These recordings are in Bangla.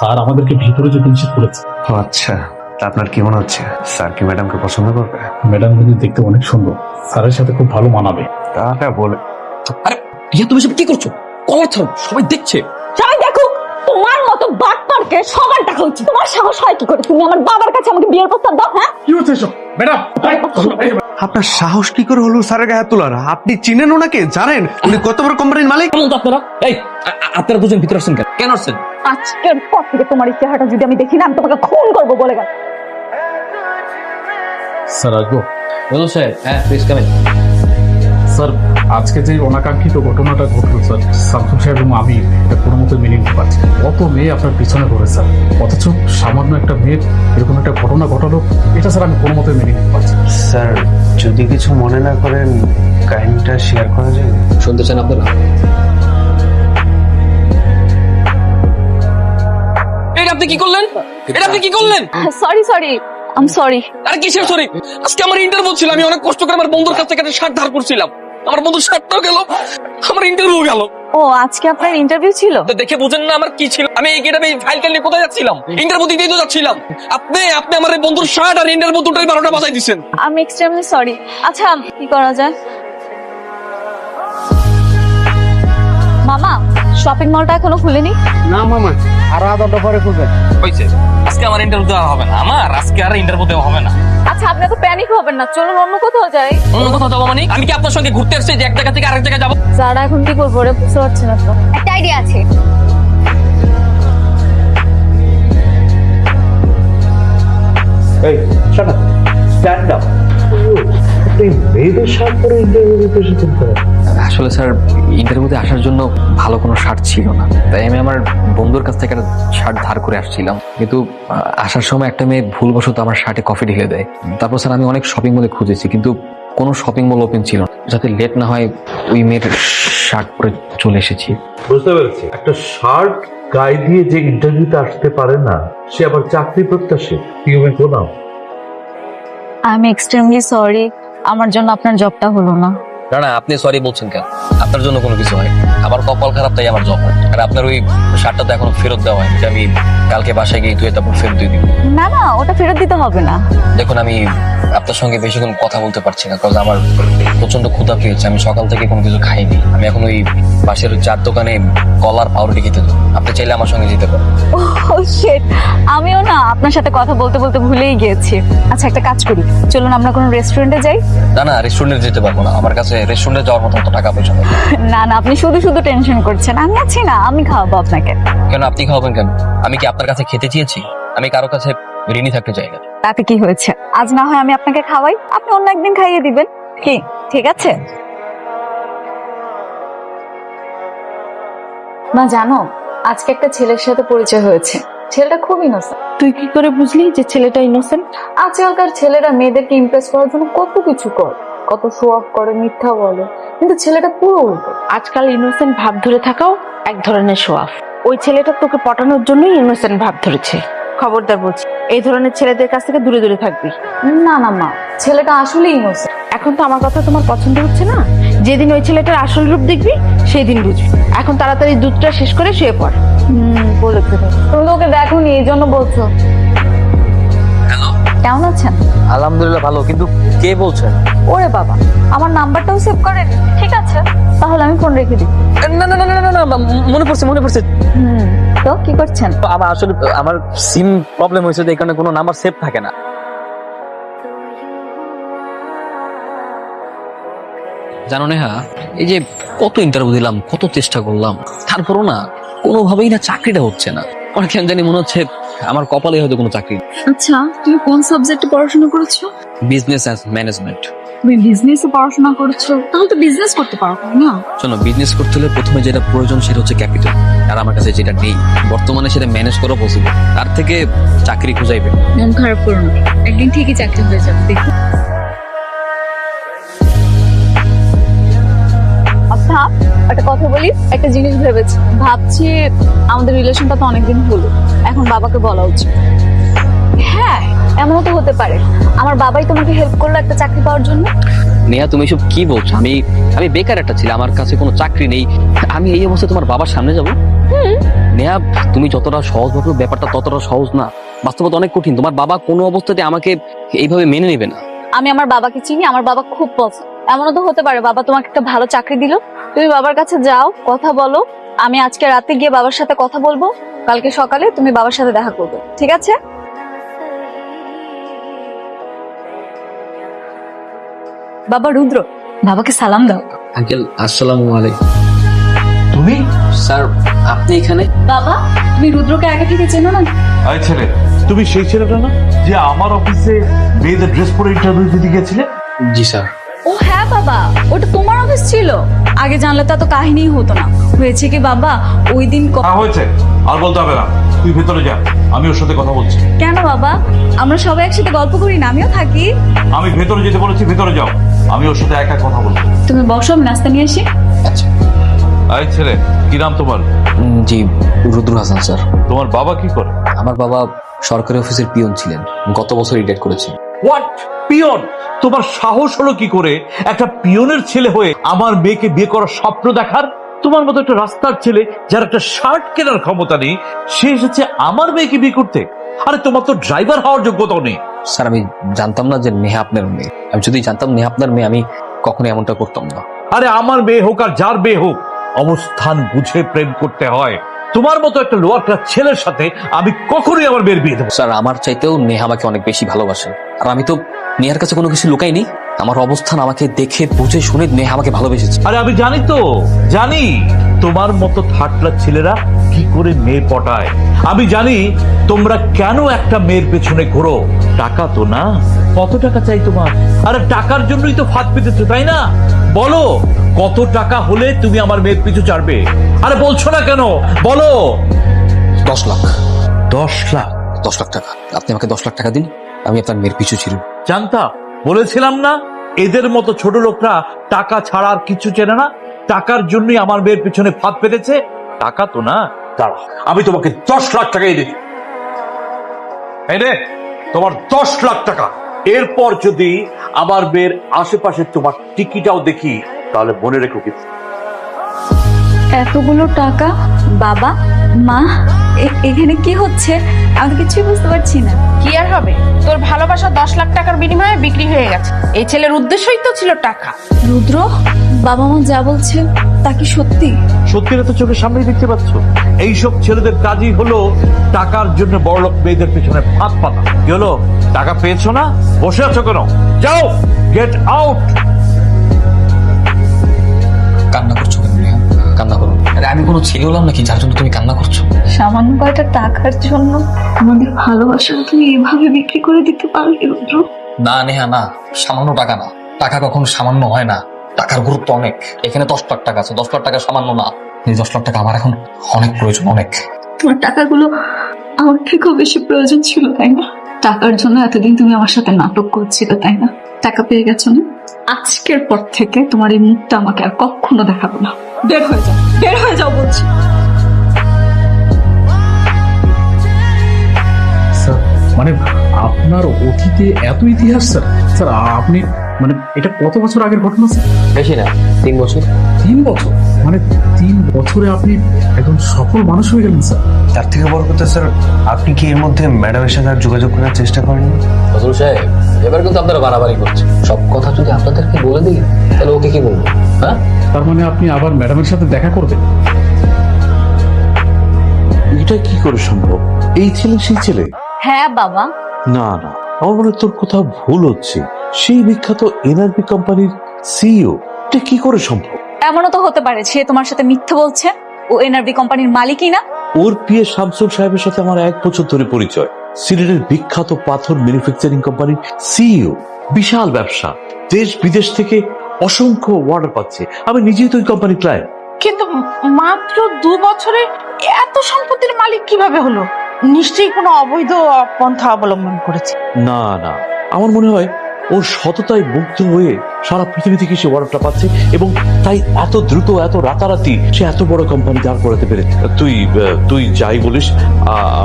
স্যার আমাদেরকে ভিতরে যেতে নিষেধ করেছে। ও আচ্ছা, তা আপনার কি মনে হচ্ছে স্যার কি ম্যাডামকে পছন্দ করবে? ম্যাডাম কিন্তু দেখতে অনেক সুন্দর, স্যারের সাথে খুব ভালো মানাবে। তাটা বলে আরে রিয়া, তুমি সব কি করছো? কলার ছাড়ো, সবাই দেখছে। সবাই দেখো, তোমার মতো বাটপারকে সবার টাকা উচিত। তোমার সাহস হয় কি করে তুমি আমার বাবার কাছে আমাকে বিয়ের প্রস্তাব দাও? হ্যাঁ, কি হচ্ছে এসব ম্যাডাম? আপনার সাহস কি করে হলো স্যারের গায়ে হাত তোলার? আপনি চিনেন ওনাকে? জানেন উনি কত বড় কোম্পানির মালিক? কেমন তো আপনারা? এই আপনারা দুজন ভিতরে আসছেন কেন? কেন আসছেন? আজকের পর থেকে তোমার এই চেহারাটা যদি আমি দেখি না, আমি তোমাকে খুন করবো বলে গেল। স্যার আসবো? বলো স্যার। হ্যাঁ, প্লিজ কাম ইন। স্যার আজকে যে অনাকাঙ্ক্ষিত ঘটনাটা ঘটলো স্যার, শামসুল সাহেব এবং আমি এটা কোনো মতো মেনে নিতে পারছি না। কত মেয়ে আপনার পিছনে পড়ে স্যার, অথচ সামান্য একটা মেয়ের এরকম একটা ঘটনা ঘটালো, এটা স্যার আমি কোনো মতো মেনে নিতে পারছি না। স্যার যদি কিছু মনে না করেন কাহিনীটা শেয়ার করা যায়? শুনতে চান আপনারা? এটা আপনি কি করলেন? এটা আপনি কি করলেন? সরি আম সরি। আরে কিসের সরি? আজকে আমার ইন্টারভিউ ছিল, আমি অনেক কষ্ট করে আমার বন্ধুর কাছ থেকে একটা শার্ট ধার করছিলাম। আমার বন্ধুর শার্টটাও গেল, আমার ইন্টারভিউ গেল। ও আজকে আপনার ইন্টারভিউ ছিল? তো দেখে বুঝেন না আমার কি ছিল? আমি এই গেটাপে ফাইল নিয়ে কোথায় যাচ্ছিলাম? ইন্টারভিউ দিতেই তো যাচ্ছিলাম। আপনি আমার এই বন্ধুর শার্ট আর ইন্টারভিউ দুটোই 12টা বাজাই দিচ্ছেন। আমি এক্সট্রিমলি সরি। আচ্ছা কি করা যায়? মামা, শপিং মলটা এখনো খুলেনি? না মামা, আরো আধা ঘন্টা পরে খুলবেন। হয়েছে, আজকে আমার ইন্টারভিউ দেওয়া হবে না। আজকে আর ইন্টারভিউ দেওয়া হবে না। আচ্ছা আপনি তো প্যানিক হবেন না, চলুন অন্য কোথাও যাই। অন্য কোথাও যাবো মানে? আমি কি আপনার সঙ্গে ঘুরতে আসছি যে এক জায়গা থেকে আরেক জায়গায় যাবো? যারা এখন কি করবো রে, বুঝতে পারছি না তো। একটা আইডিয়া আছে। এই শোনো, স্ট্যান্ড আপ। তুই মেয়েদের শার্ট পরে ইন্টারভিউ দিতে এসেছেন কেন? আসলে স্যার ইন্টারভিউতে আসার জন্য ভালো কোনো শার্ট ছিল না, তাই আমি আমার বন্ধুর কাছ থেকে একটা শার্ট ধার করে আসছিলাম। কিন্তু আসার সময় একটা মেয়ে ভুলবশত আমার শার্টে কফি ঢেলে দেয়। তারপর স্যার আমি অনেক শপিং মলে খুঁজেছি, কিন্তু কোনো শপিং মল ওপেন ছিল না। যাতে লেট না হয় ওই মেয়ের শার্ট পরে চলে এসেছি। বুঝতে পেরেছি, একটা শার্ট গায়ে দিয়ে যে ইন্টারভিউতে আসতে পারে না, সে আবার চাকরি প্রত্যাশী। কি হবে কোনাও? আই এম এক্সট্রিমলি সরি, আমার জন্য আপনার জবটা হলো না। না না, আপনি সরি বলছেন কেন? আপনার জন্য কোনো কিছু হয়, আমার কপাল খারাপ তাই আমার জব হয়। আর আপনার ওই শার্টটা তো এখনো ফেরত দেওয়া হয়, আমি কালকে বাসায় গিয়ে তুই তারপর ফেরত দিয়ে দিব। না না, ওটা ফেরত দিতে হবে না। দেখুন, আমি আপনার সঙ্গে বেশিক্ষণ কথা বলতে পারছি না, কারণ আমার প্রচন্ড ক্ষুধা পেয়েছে। আমি সকাল থেকে কোনো কিছু খাইনি। আমি এখন ওই পাশের ওই চার দোকানে কলার পাউরুটি খেতে দেবো। আপনি চাইলে আমার সঙ্গে যেতে পারেন। ও শিট, আমিও না আপনার সাথে কথা বলতে বলতে ভুলেই গিয়েছি। আচ্ছা একটা কাজ করি, চলুন আমরা কোনো রেস্টুরেন্টে যাই। না না, রেস্টুরেন্টে যেতে পারবো না, আমার কাছে রেস্টুরেন্টে যাওয়ার মতো অত টাকা পয়সা নেই। না না, আপনি শুধু শুধু টেনশন করছেন। আমি আছি না, আমি খাওয়াবো আপনাকে। কেন আপনি খাওয়াবেন কেন? আমি কি আপনার কাছে খেতে চেয়েছি? আমি কারো কাছে ঋণী থাকতে চাই না। তাতে কি হয়েছে? আজ না হয় আমি আপনাকে খাওয়াই, আপনি অন্য একদিন খাইয়ে দিবেন। কি ঠিক আছে? মা জানো, আজকে একটা ছেলের সাথে পরিচয় হয়েছে। ছেলেটা খুব ইনোসেন্ট। তুই কি করে বুঝলি যে ছেলেটা ইনোসেন্ট? আজকালকার ছেলেরা মেয়েদেরকে ইমপ্রেস করার জন্য কত কিছু করে, কত শো অফ করে, মিথ্যা বলে, কিন্তু ছেলেটা পুরো উল্টো। আজকাল ইনোসেন্ট ভাব ধরে থাকাও এক ধরনের শো অফ। ওই ছেলেটা তোকে পটানোর জন্যই ইনোসেন্ট ভাব ধরেছে। খবরদার বলছি, এই ধরনের ছেলেদের কাছ থেকে দূরে দূরে থাকবি। না না মা, ছেলেটা আসলে ইনোসেন্ট। এখন তো আমার কথা তোমার পছন্দ হচ্ছে না। যেদিন ওই ছেলেটার আসল রূপ দেখবি সেই দিন বুঝবি। এখন তাড়াতাড়ি দুধটা শেষ করে শুয়ে পড়। বলেছে তুমি তো ওকে দেখোনি, এই জন্য বলছো। হ্যালো, কেমন আছেন? আলহামদুলিল্লাহ ভালো, কিন্তু কে বলছেন? ওরে বাবা, আমার নাম্বারটাও সেভ করেন? ঠিক আছে, তাহলে আমি ফোন রেখে দিই। না না না না না, মনে পড়ছে। তো কি করছেন? আমার আসলে আমার সিম প্রবলেম হয়েছে, এই কারণে কোনো নাম্বার সেভ থাকে না। জানো নেহা, এই যে কত ইন্টারভিউ দিলাম, কত চেষ্টা করলাম, তারপরও না কোনোভাবেই না চাকরিটা হচ্ছে না। আমার কেন জানি মনে হচ্ছে আমার কপালে হয়তো কোনো চাকরি। আচ্ছা, তুমি কোন সাবজেক্টে পড়াশোনা করেছো? Business and management. তুমি বিজনেসে পড়াশোনা করছো, তাহলে তো বিজনেস করতে পারো না? শোনো, বিজনেস করতে হলে প্রথমে যেটা প্রয়োজন সেটা হচ্ছে ক্যাপিটাল, আর আমার কাছে যেটা নেই বর্তমানে সেটা ম্যানেজ করা পসিবল। তার থেকে চাকরি খুঁজাইবে। মন খারাপ করো না, একদিন ঠিকই চাকরি হয়ে যাবে, দেখো। আচ্ছা একটা কথা বলি, একটা জিনিস ভাবছি আমাদের রিলেশনটা তো অনেকদিন হলো, এখন বাবাকে বলা উচিত। হ্যাঁ, এমনও তো হতে পারে আমার বাবাই তোমাকে হেল্প করলো একটা চাকরি পাওয়ার জন্য। নেহা, তুমি এসব কি বলছো? আমি বেকার একটা ছেলে, আমার কাছে কোনো চাকরি নেই, আমি এই অবস্থায় তোমার বাবার সামনে যাবো? নেহা, তুমি যতটা সহজ ভাবে ব্যাপারটা ততটা সহজ না, বাস্তবতা অনেক কঠিন। তোমার বাবা কোনো অবস্থাতে আমাকে এইভাবে মেনে নেবে না। আমি আমার বাবাকে চিনি, আমার বাবা খুব পছন্দ। এমনও তো হতে পারে বাবা তোমাকে একটা ভালো চাকরি দিল, তুমি বাবার কাছে যাও, কথা বলো। আমি আজকে রাতে গিয়ে বাবার সাথে কথা বলবো, কালকে সকালে তুমি বাবার সাথে দেখা করবে, ঠিক আছে? বাবা রুদ্র, বাবাকে সালাম দাও। আঙ্কেল আসসালামু আলাইকুম। তুমি স্যার আপনি এখানে? বাবা, তুমি রুদ্রকে আগে থেকে চেনো না? আরে ছেলে, তুমি সেই ছেলেটা না যে আমার অফিসে মেয়েদের ড্রেস পরে ইন্টারভিউ দিতে গেছিলে? জি স্যার। ও হ্যাঁ বাবা, ওটা তোমার অফিস ছিল। আগে জানলে তো এত কাহিনীই হতো না। হয়েছে কি বাবা, ওই দিন হয়েছে, আর বলতে হবে না। তুই ভেতরে যা, আমি ওর সাথে কথা বলছি। কেন বাবা, আমরা সবাই একসাথে গল্প করি না? আমিও থাকি। আমি ভেতরে যেতে বলেছি, ভেতরে যাও, আমি ওর সাথে একা কথা বলবো। তুমি বসো, আমি নাস্তা নিয়ে আসি। আচ্ছা। আরে ছেলে, কি নাম তোমার? জি, রুদ্র হাসান স্যার। তোমার বাবা কি করে? আমার বাবা সরকারি অফিসের পিয়ন ছিলেন, গত বছর রিটায়ার করেছেন। হোয়াট? পিয়ন? তোমার সাহস হলো কি করে একটা পিয়নের ছেলে হয়ে আমার মেয়েকে বিয়ে করার স্বপ্ন দেখার? তোমার মতো একটা রাস্তার ছেলে যার একটা শার্ট কেনার ক্ষমতা নেই, সে এসেছে আমার মেয়েকে বিয়ে করতে? আরে তোমার তো ড্রাইভার হওয়ার যোগ্যতাও নেই। স্যার আমি জানতাম না যে নেহা আপনার মেয়ে। আমি যদি জানতাম নেহা আপনার মেয়ে, আমি কখনো এমনটা করতাম না। আরে আমার মেয়ে হোক আর যার মেয়ে হোক, অবস্থান বুঝে প্রেম করতে হয়। তোমার মতো একটা লোয়ার ক্লাস ছেলের সাথে আমি কখনোই আমার মেয়ের বিয়ে দেবো? স্যার আমার চাইতেও নেহা আমাকে অনেক বেশি ভালোবাসে। আর আমি তো নেহার কাছে কোনো কিছু লুকাইনি। আমার অবস্থান আমাকে দেখে বুঝে শুনে নেহা আমাকে ভালোবেসেছে। আরে আমি জানি তো, জানি তোমার মতো থার্ড ক্লাস ছেলেরা কি করে মেয়ে পটায়। আমি জানি তোমরা কেন একটা মেয়ের পেছনে ঘোরো। টাকা তো না? কত টাকা চাই তোমার? আরে টাকার জন্যই তো ফাঁদ পেতেছো, তাই না? বলো, কত টাকা হলে তুমি আমার মেয়ের পিছু ছাড়বে? আরে বলছো না কেন, বলো। 10 লাখ। 10 লাখ? 10 লাখ টাকা। আপনি আমাকে 10 লাখ টাকা দিন, আমি আপনার মেয়ের পিছু ছিলাম। জানতাম, বলেছিলাম না এদের মতো ছোট লোকরা টাকা ছাড়া আর কিছু চেনে না। টাকার জন্যই আমার মেয়ের পিছনে ফাঁদ পেতেছে। টাকা তো না? দাঁড়াও, আমি তোমাকে 10 লাখ টাকাই দিই। এই রে, তোমার 10 লাখ টাকা। এরপর যদি আমার মেয়ের আশেপাশে তোমার টিকিটাও দেখি, তাহলে মনে রেখো কি এতগুলো টাকা? বাবা, মা, এখানে কি হচ্ছে? আমি তো কিছুই বুঝতে পারছি না। কি আর হবে, তোর ভালোবাসা 10 লাখ টাকার বিনিময়ে বিক্রি হয়ে গেছে। এই ছেলের উদ্দেশ্যই তো ছিল টাকা। রুদ্র, বাবা মা যা বলছে তা কি সত্যি? সত্যিটা তো চোখের সামনেই দেখতে পাচ্ছ। এইসব ছেলেদের কাজই হলো টাকার জন্য বড়লোক মেয়েদের পিছনে ফাঁদ পাতা। কি হলো, টাকা পেয়েছো না? বসে আছো কেন? যাও, গেট আউট। কান্না করছো কেন নেহা? কান্না করো। আরে আমি কোনো ছেলে হলাম নাকি যার জন্য তুমি কান্না করছো? সামান্য কয়টা টাকার জন্য আমাদের ভালোবাসা তুমি এভাবে বিক্রি করে দিতে পারলে রুদ্র? না নেহা, না, সামান্য টাকা না। টাকা কখনো সামান্য হয় না, টাকার গুরুত্ব অনেক। এখানে 10 লাখ টাকা আছে, 10 লাখ টাকা সামান্য না। এই 10 লাখ টাকা আমার এখন অনেক প্রয়োজন, অনেক। তোমার টাকাগুলো আমার থেকেও বেশি প্রয়োজন ছিল, তাই না? টাকার জন্য এতদিন তুমি আমার সাথে নাটক করছিলে, তাই না? টাকা পেয়ে গেছো না? আজকের পর থেকে তোমার এই মুখটা আমাকে আর কখনো দেখাবো না। বের হয়ে যাও, বের হয়ে যাও বলছি। স্যার মানে আপনার অতীতে এত ইতিহাস স্যার? স্যার আপনি মানে এটা কত বছর আগের ঘটনা স্যার? বেশি না, 3 বছর। 3 বছর? মানে 3 বছরে আপনি একজন সফল মানুষ হয়ে গেলেন স্যার। তার থেকে বড় কথা স্যার, আপনি কি এর মধ্যে ম্যাডামের সাথে আর যোগাযোগ করার চেষ্টা করেননি? ফজল সাহেব, এবার কিন্তু আপনারা বাড়াবাড়ি করছেন। সব কথা যদি আপনাদেরকে বলে দিই তাহলে ওকে কি বলবো? হ্যাঁ, তার মানে আপনি আবার ম্যাডামের সাথে দেখা করবেন? এটা কি করে সম্ভব? এই ছেলে সেই ছেলে? হ্যাঁ বাবা। না না, আমার মনে হয় তোর কোথাও ভুল হচ্ছে। সেই বিখ্যাত এনআরবি কোম্পানির সিইও, এটা কি করে সম্ভব? এমনও তো হতে পারে সে তোমার সাথে মিথ্যে বলছে। ও এনআরবি কোম্পানির মালিকই না। ওর পিয়ে শামসুল সাহেবের সাথে আমার 1 বছর ধরে পরিচয়। সিলেটের বিখ্যাত পাথর ম্যানুফ্যাকচারিং কোম্পানির সিইও, বিশাল ব্যবসা, দেশ বিদেশ থেকে অসংখ্য অর্ডার পাচ্ছে। আমি নিজেই তো ওই কোম্পানির ক্লায়েন্ট। কিন্তু মাত্র 2 বছরে এত সম্পত্তির মালিক কিভাবে হলো? নিশ্চয়ই কোনো অবৈধ পন্থা অবলম্বন করেছে। না না, আমার মনে হয় ওর সততায় মুগ্ধ হয়ে সারা পৃথিবী থেকে সে অর্ডারটা পাচ্ছে এবং তাই এত দ্রুত এত রাতারাতি সে এত বড় কোম্পানি দাঁড় করাতে পেরেছে। তুই যাই বলিস,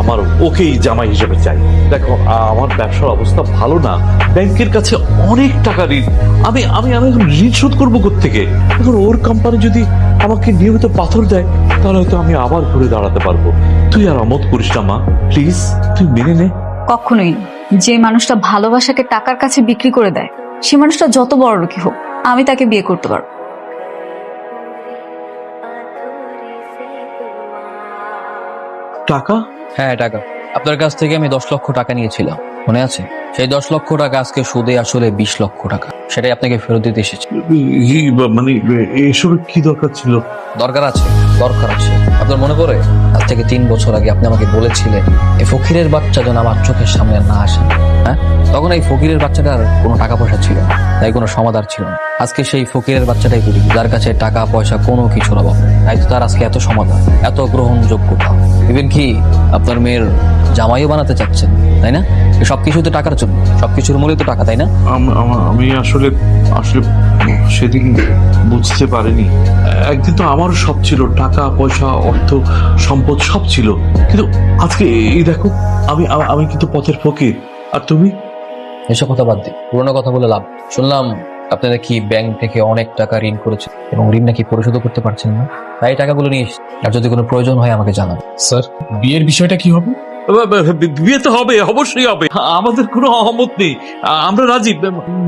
আমার ওকেই জামাই হিসেবে চাই। দেখো, আমার ব্যবসার অবস্থা ভালো না, ব্যাংকের কাছে অনেক টাকা ঋণ, আমি আমি আমি এখন ঋণ শোধ করবো কোত্থেকে? এখন ওর কোম্পানি যদি আমাকে নিয়মিত পাথর দেয় তাহলে হয়তো আমি আবার ঘুরে দাঁড়াতে পারবো। তুই আর আমোদ করিস না মা, প্লিজ তুই মেনে নে। কখনোই না। যে মানুষটা ভালোবাসাকে টাকার কাছে বিক্রি করে দেয়, সে মানুষটা যত বড় লোকই হোক, আমি তাকে বিয়ে করতে পারবো। টাকা? হ্যাঁ, টাকা। আপনার কাছ থেকে আমি 10 লক্ষ টাকা নিয়েছিলাম, মনে আছে? সেই 10 লক্ষ টাকা আজকে সুদে আসলে 20 লক্ষ টাকা, সেটাই আপনাকে ফেরত দিতে এসেছি। মানে এসবের কি দরকার ছিল? দরকার আছে। আপনার মনে পড়ে আজ থেকে 3 বছর আগে আপনি আমাকে বলেছিলেন এই ফকিরের বাচ্চা যেন আমার চোখের সামনে আর না আসে, হ্যাঁ? তখন এই ফকিরের বাচ্চাটার কোনো টাকা পয়সা ছিল না, তাই কোনো সমাধান ছিল না। আজকে সেই ফকিরের বাচ্চাটাই করি, যার কাছে টাকা পয়সা কোনো কিছুর অভাব নেই, তাই তো তার আজকে এত সমাধান, এত গ্রহণযোগ্যতা। ইভেন কি আপনার মেয়ের জামাইও বানাতে চাচ্ছেন, তাই না? সবকিছু তো টাকার জন্য, সবকিছুর মূল্য তো টাকা, তাই না? আমি আসলে সেদিন বুঝতে পারিনি। একদিন তো আমারও সব ছিল, টাকা পয়সা অর্থ সম্পদ সব ছিল, কিন্তু আজকে এই দেখো, আমি কিন্তু পথের ফকির। আর তুমি? এসব কথা বাদ দিন, পুরোনো কথা বলে লাভ। শুনলাম আপনারা কি ব্যাংক থেকে অনেক টাকা ঋণ করেছেন এবং ঋণ নাকি পরিশোধও করতে পারছেন না, তাই টাকাগুলো নিয়ে এসেছি। আর যদি কোনো প্রয়োজন হয় আমাকে জানান। স্যার, বিয়ের বিষয়টা কি হবে? বিয়ে তো হবে, অবশ্যই হবে, আমাদের কোনো অহমত নেই, আমরা রাজি।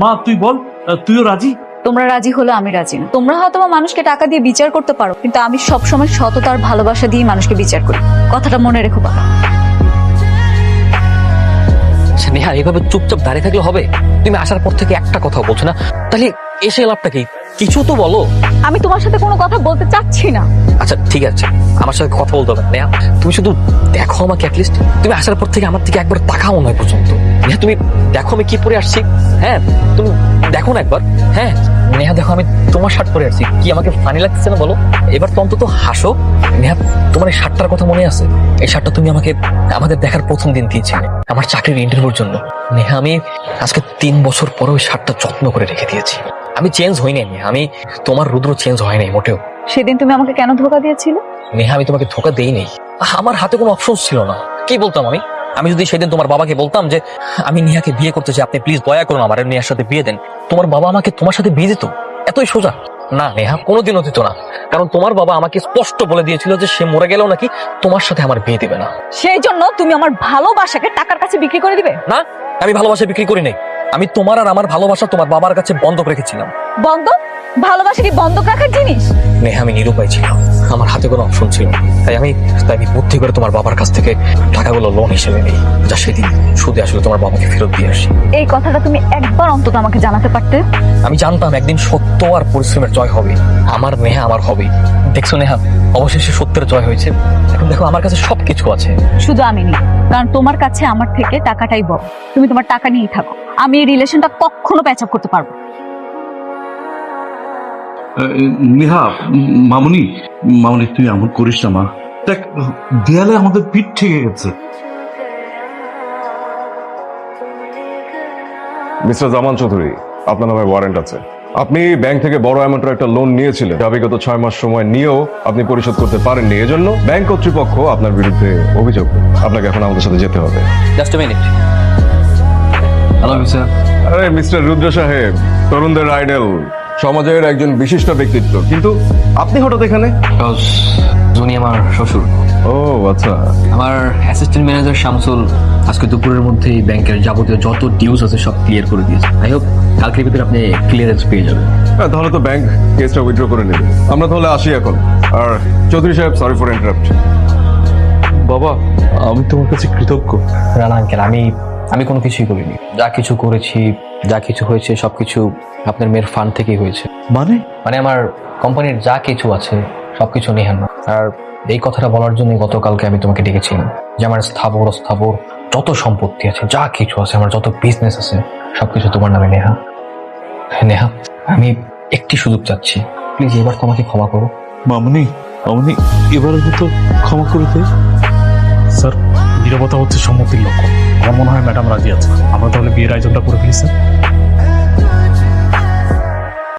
মা তুই বল, তুইও রাজি? তোমরা রাজি হলে আমি রাজি না। তোমরা হয়তো মানুষকে টাকা দিয়ে বিচার করতে পারো, কিন্তু আমি সবসময় সততার ভালোবাসা দিয়ে মানুষকে বিচার করি। কথাটা মনে রেখো বাবা। নেহা, এইভাবে চুপচাপ দাঁড়িয়ে থাকলে হবে? তুমি আসার পর থেকে একটা কথা বলছো না, তাহলে এসে লাভটা কি? কিছু তো বলো। আমি তোমার সাথে কোনো কথা বলতে চাচ্ছি না। আচ্ছা ঠিক আছে, আমার সাথে কথা বলতে হবে না নেহা, তুমি শুধু দেখো আমাকে অ্যাটলিস্ট। তুমি আসার পর থেকে আমার দিকে একবার তাকাও নয় পর্যন্ত। নেহা তুমি দেখো আমি কি পরে আসছি, হ্যাঁ তুমি দেখো না একবার। হ্যাঁ নেহা দেখো, আমি তোমার শার্ট পরে আসছি, কি আমাকে ফানি লাগতেছে না বলো? এবার তো অন্তত হাসো। নেহা, তোমার এই শার্টটার কথা মনে আছে? এই শার্টটা তুমি আমাকে আমাদের দেখার প্রথম দিন দিয়েছিলে আমার চাকরির ইন্টারভিউর জন্য। নেহা, আমি আজকে 3 বছর পরে ওই শার্টটা যত্ন করে রেখে দিয়েছি। আমি চেঞ্জ হই নাই নেহা, আমি তোমার রুদ্র চেঞ্জ হয় নাই মোটেও। সেদিন তুমি আমাকে কেন ধোকা দিয়েছিলে? নেহা, আমি তোমাকে ধোকা দেই নেই, আমার হাতে কোনো অপশন ছিল না। কি বলতাম আমি যদি সেদিন তোমার বাবাকে বলতাম যে আমি নেহাকে বিয়ে করতে চাই, আপনি প্লিজ দয়া করুন আমার নেহার সাথে বিয়ে দেন, তোমার বাবা আমাকে তোমার সাথে বিয়ে দিত? এতই সোজা? না নেহা, কোনোদিনও দিত না, কারণ তোমার বাবা আমাকে স্পষ্ট বলে দিয়েছিল যে সে মরে গেলেও নাকি তোমার সাথে আমার বিয়ে দিবে না। সেই জন্য তুমি আমার ভালোবাসাকে টাকার কাছে বিক্রি করে দিবে? না, আমি ভালোবাসা বিক্রি করি নাই, আমি তোমার আর আমার ভালোবাসা তোমার বাবার কাছে বন্ধক রেখেছিলাম। বন্ধক? ভালোবাসা কি বন্ধক রাখার জিনিস? নেহা, আমি নিরুপায় ছিলাম, আমার হাতে কোনো অপশন ছিল না, তাই আমি বুদ্ধি করে তোমার বাবার কাছ থেকে টাকাগুলো লোন হিসেবে নিই, যা সেদিন সুদে আসলে তোমার বাবাকে ফেরত দিয়ে আসি। এই কথাটা তুমি একবার অন্তত আমাকে জানাতে পারতে। আমি জানতাম একদিন সত্য আর পরিশ্রমের জয় হবে, আমার নেহা আমার হবে। দেখছো নেহা, অবশেষে সত্যের জয় হয়েছে। এখন দেখো আমার কাছে সবকিছু আছে। শুধু আমি নেই, কারণ তোমার কাছে আমার থেকে টাকাটাই বড়। তুমি তোমার টাকা নিয়েই থাকো, আমি এই রিলেশনটা কখনো প্যাচ আপ করতে পারবো। নেহা, মামুনি তুই এমন করিস না মা, দেখ দেয়ালে আমাদের পিঠ ঠেকে গেছে। মিস্টার জামান চৌধুরী, আপনার নামে ওয়ারেন্ট আছে। আপনি ব্যাংক থেকে বড় অ্যামাউন্টের একটা লোন নিয়েছিলেন, যা বিগত 6 মাস সময় নিয়েও আপনি পরিশোধ করতে পারেননি। এজন্য ব্যাংক কর্তৃপক্ষ আপনার বিরুদ্ধে অভিযোগ। আপনাকে এখন আমাদের সাথে যেতে হবে। Just a minute. Hello sir. আরে মিস্টার রুদ্র সাহেব, তরুণদের আইডল, সমাজের একজন বিশিষ্ট ব্যক্তিত্ব, কিন্তু আপনি হঠাৎ এখানে? জুনি আমার শ্বশুর। ও আচ্ছা। আমার অ্যাসিস্ট্যান্ট ম্যানেজার শামসুল আজকে দুপুরের মধ্যেই ব্যাংকের যাবতীয় যত ডিউস আছে সব ক্লিয়ার করে দিয়েছে। আই হোপ কালকের ভিতরে আপনি ক্লিয়ারেন্স পেয়ে যাবেন। হ্যাঁ, তাহলে তো ব্যাংক কেসটা উইথড্র করে নেবে। আমরা তাহলে আসি এখন। আর চৌধুরী সাহেব, সরি ফর ইন্টারাপ্ট। বাবা, আমি তোমার কাছে কৃতজ্ঞ। রানা আঙ্কেল, আমি কোনো কিছুই করিনি। যা কিছু করেছি, যা কিছু হয়েছে সবকিছু আপনার মেয়ের ফান্ড থেকেই হয়েছে। মানে আমার কোম্পানির যা কিছু আছে সবকিছু নেহার না। আর এই কথাটা বলার জন্য গতকালকে আমি তোমাকে ডেকেছিলাম যে আমার স্থাবর যত সম্পত্তি আছে, যা কিছু আছে, আমার যত বিজনেস আছে সবকিছু তোমার নামে। নেহা, আমি একটি সুযোগ চাচ্ছি, প্লিজ এবার তোমাকে ক্ষমা করো। মামুনি এবারের মতো ক্ষমা করে দে। স্যার, নীরবতা হচ্ছে সম্মতির লক্ষ্য। আমার মনে হয় ম্যাডাম রাজি আছে। আমরা তাহলে বিয়ের আয়োজনটা করে ফেলি স্যার।